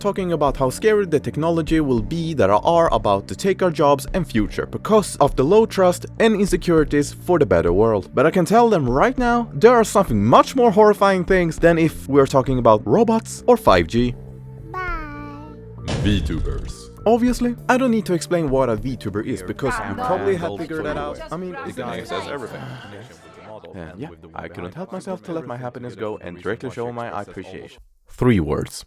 talking about how scary the technology will be that are about to take our jobs and future because of the low trust and insecurities for the better world. But I can tell them right now, there are something much more horrifying things than if we're talking about robots or 5G. Vtubers. Obviously, I don't need to explain what a Vtuber is because you probably have figured that out. I mean, the guy says everything. And yeah, I couldn't help myself to let my happiness go and directly show my appreciation. 3 words.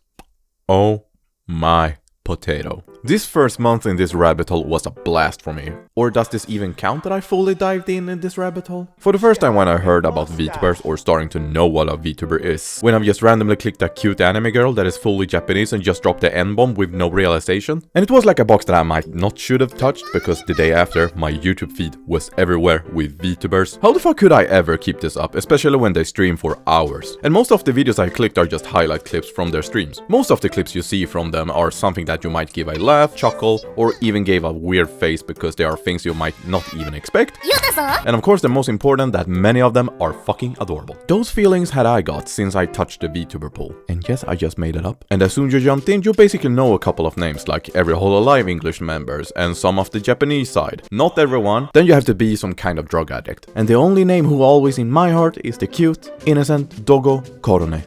Oh my potato. This first month in this rabbit hole was a blast for me. Or does this even count that I fully dived in this rabbit hole? For the first time when I heard about Vtubers or starting to know what a Vtuber is, when I've just randomly clicked a cute anime girl that is fully Japanese and just dropped the N-bomb with no realization. And it was like a box that I might not should have touched because the day after my YouTube feed was everywhere with Vtubers. How the fuck could I ever keep this up, especially when they stream for hours? And most of the videos I clicked are just highlight clips from their streams. Most of the clips you see from them are something that you might give a laugh, chuckle, or even give a weird face because they are things you might not even expect. And of course the most important, that many of them are fucking adorable. Those feelings had I got since I touched the Vtuber pool. And yes, I just made it up. And as soon as you jumped in, you basically know a couple of names like every Hololive English members and some of the Japanese side. Not everyone, then you have to be some kind of drug addict. And the only name who always in my heart is the cute, innocent Dogo Korone.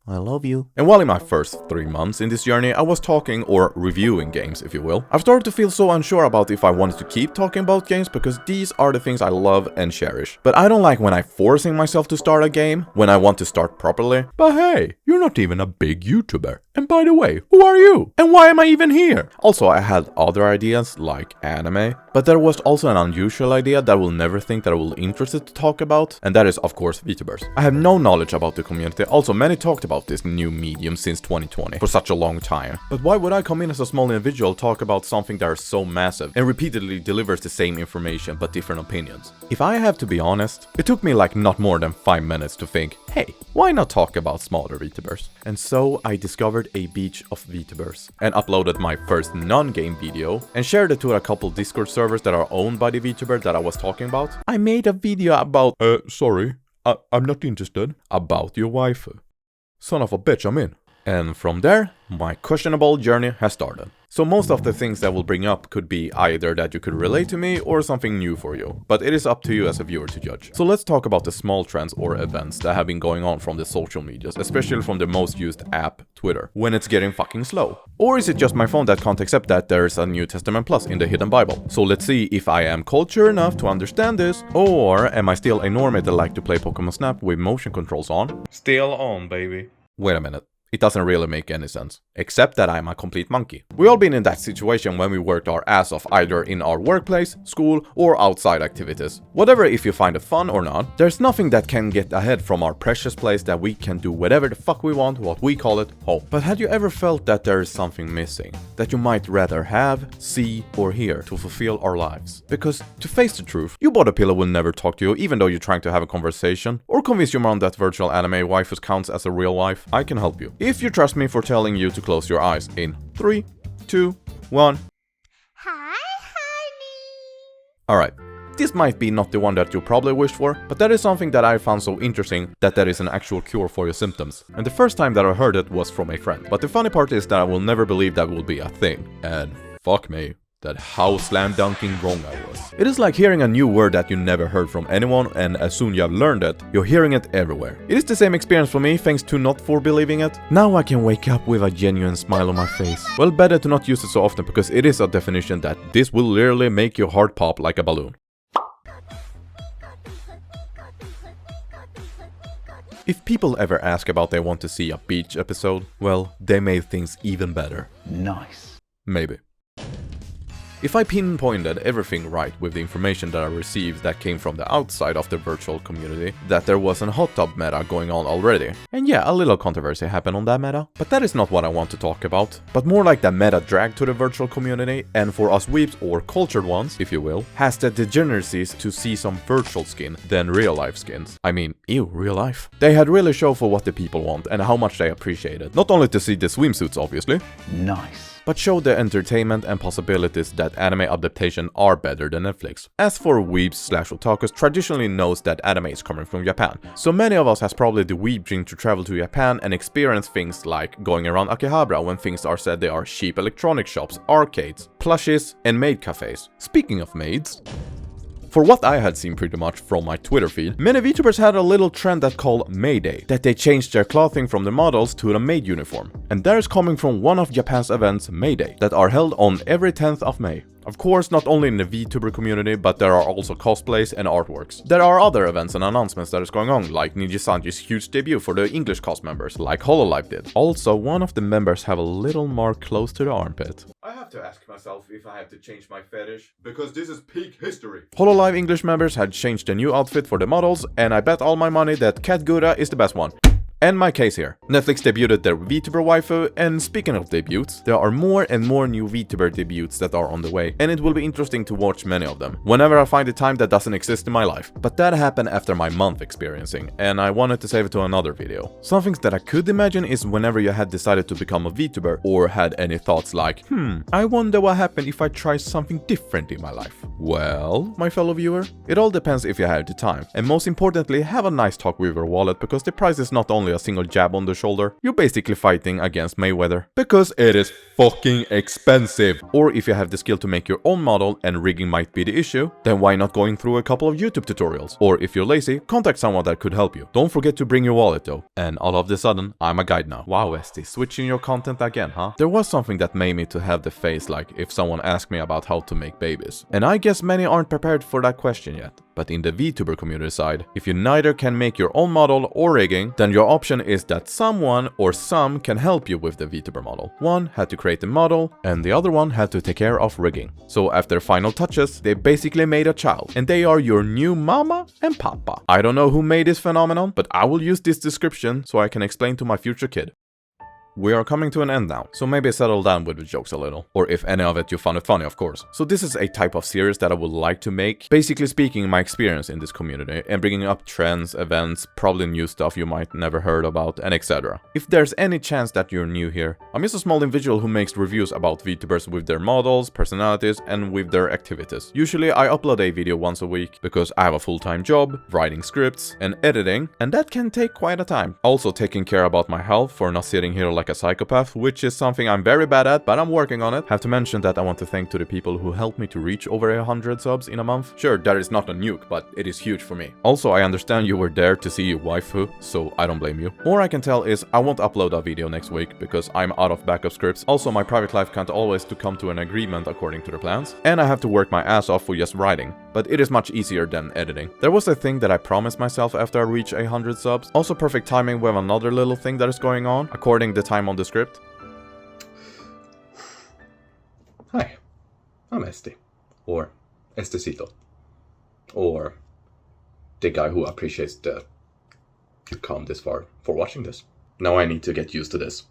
I love you. And while in my first 3 months in this journey, I was talking or reviewing games, if you will, I've started to feel so unsure about if I wanted to keep talking about games because these are the things I love and cherish. But I don't like when I'm forcing myself to start a game, when I want to start properly. But hey, you're not even a big YouTuber. And by the way, who are you? And why am I even here? Also, I had other ideas like anime, but there was also an unusual idea that I will never think that I will interested to talk about, and that is of course Vtubers. I have no knowledge about the community, also many talked about this new medium since 2020 for such a long time. But why would I come in as a small individual talk about something that is so massive and repeatedly delivers the same information but different opinions? If I have to be honest, it took me like not more than 5 minutes to think, hey, why not talk about smaller Vtubers? And so I discovered a beach of Vtubers and uploaded my first non-game video and shared it to a couple Discord servers that are owned by the Vtuber that I was talking about. I made a video about, sorry, I'm not interested, about your waifu. Son of a bitch, I'm in. And from there, my questionable journey has started. So most of the things that will bring up could be either that you could relate to me or something new for you, but it is up to you as a viewer to judge. So let's talk about the small trends or events that have been going on from the social medias, especially from the most used app, Twitter, when it's getting fucking slow. Or is it just my phone that can't accept that there's a New Testament Plus in the hidden Bible? So let's see if I am cultured enough to understand this, or am I still a normie that like to play Pokemon Snap with motion controls on? Still on, baby. Wait a minute. It doesn't really make any sense. Except that I'm a complete monkey. We all been in that situation when we worked our ass off either in our workplace, school, or outside activities. Whatever if you find it fun or not, there's nothing that can get ahead from our precious place that we can do whatever the fuck we want, what we call it, home. But had you ever felt that there is something missing? That you might rather have, see, or hear to fulfill our lives? Because, to face the truth, your body pillow will never talk to you even though you're trying to have a conversation, or convince your mom that virtual anime waifus counts as a real wife. I can help you. If you trust me for telling you to close your eyes in 3, 2, 1. Hi, honey. Alright, this might be not the one that you probably wished for, but that is something that I found so interesting that there is an actual cure for your symptoms. And the first time that I heard it was from a friend. But the funny part is that I will never believe that will be a thing. And fuck me, that how slam dunking wrong I was. It is like hearing a new word that you never heard from anyone, and as soon you have learned it, you're hearing it everywhere. It is the same experience for me, thanks to not for believing it. Now I can wake up with a genuine smile on my face. Well, better to not use it so often because it is a definition that this will literally make your heart pop like a balloon. If people ever ask about they want to see a beach episode, well, they made things even better. Nice. Maybe. If I pinpointed everything right with the information that I received that came from the outside of the virtual community, that there was a hot tub meta going on already. And yeah, a little controversy happened on that meta, but that is not what I want to talk about, but more like the meta drag to the virtual community, and for us weeps or cultured ones, if you will, has the degeneracies to see some virtual skin than real life skins. I mean, ew, real life. They had really shown for what the people want and how much they appreciate it. Not only to see the swimsuits obviously. Nice. but showed the entertainment and possibilities that anime adaptation are better than Netflix. As for weebs/otakus traditionally knows that anime is coming from Japan, so many of us has probably the weeb dream to travel to Japan and experience things like going around Akihabara when things are said they are cheap electronic shops, arcades, plushies, and maid cafes. Speaking of maids, for what I had seen pretty much from my Twitter feed, many VTubers had a little trend that called May Day, that they changed their clothing from the models to the maid uniform. And that is coming from one of Japan's events, May Day, that are held on every 10th of May. Of course, not only in the VTuber community, but there are also cosplays and artworks. There are other events and announcements that is going on, like Niji-Sanji's huge debut for the English cast members, like Hololive did. Also, one of the members have a little mark close to the armpit. I have to ask myself if I have to change my fetish, because this is peak history. Hololive English members had changed a new outfit for the models, and I bet all my money that Cat Gura is the best one. End my case here. Netflix debuted their VTuber waifu, and speaking of debuts, there are more and more new VTuber debuts that are on the way, and it will be interesting to watch many of them, whenever I find a time that doesn't exist in my life. But that happened after my month experiencing, and I wanted to save it to another video. Something that I could imagine is whenever you had decided to become a VTuber, or had any thoughts like, I wonder what happened if I try something different in my life. Well, my fellow viewer, it all depends if you have the time, and most importantly, have a nice talk with your wallet, because the price is not only a single jab on the shoulder, you're basically fighting against Mayweather. Because it is fucking expensive. Or if you have the skill to make your own model and rigging might be the issue, then why not going through a couple of YouTube tutorials? Or if you're lazy, contact someone that could help you. Don't forget to bring your wallet though. And all of a sudden, I'm a guide now. Wow, Esti, switching your content again, huh? There was something that made me to have the face like if someone asked me about how to make babies. And I guess many aren't prepared for that question yet. But in the VTuber community side, if you neither can make your own model or rigging, then your option is that someone or some can help you with the VTuber model. One had to create the model, and the other one had to take care of rigging. So after final touches, they basically made a child, and they are your new mama and papa. I don't know who made this phenomenon, but I will use this description so I can explain to my future kid. We are coming to an end now, so maybe settle down with the jokes a little. Or if any of it you found it funny, of course. So this is a type of series that I would like to make, basically speaking my experience in this community and bringing up trends, events, probably new stuff you might never heard about, and etc. If there's any chance that you're new here, I'm just a small individual who makes reviews about VTubers with their models, personalities, and with their activities. Usually I upload a video once a week because I have a full-time job, writing scripts, and editing, and that can take quite a time. Also taking care about my health for not sitting here like a psychopath, which is something I'm very bad at, but I'm working on it. Have to mention that I want to thank to the people who helped me to reach over 100 subs in a month. Sure, that is not a nuke, but it is huge for me. Also, I understand you were there to see your waifu, so I don't blame you. More I can tell is I won't upload a video next week because I'm out of backup scripts. Also, my private life can't always to come to an agreement according to the plans, and I have to work my ass off for just writing, but it is much easier than editing. There was a thing that I promised myself after I reach 100 subs. Also perfect timing with another little thing that is going on, according to the time on the script. Hi, I'm Esti, or Estisito, or the guy who appreciates the come this far for watching this. Now I need to get used to this.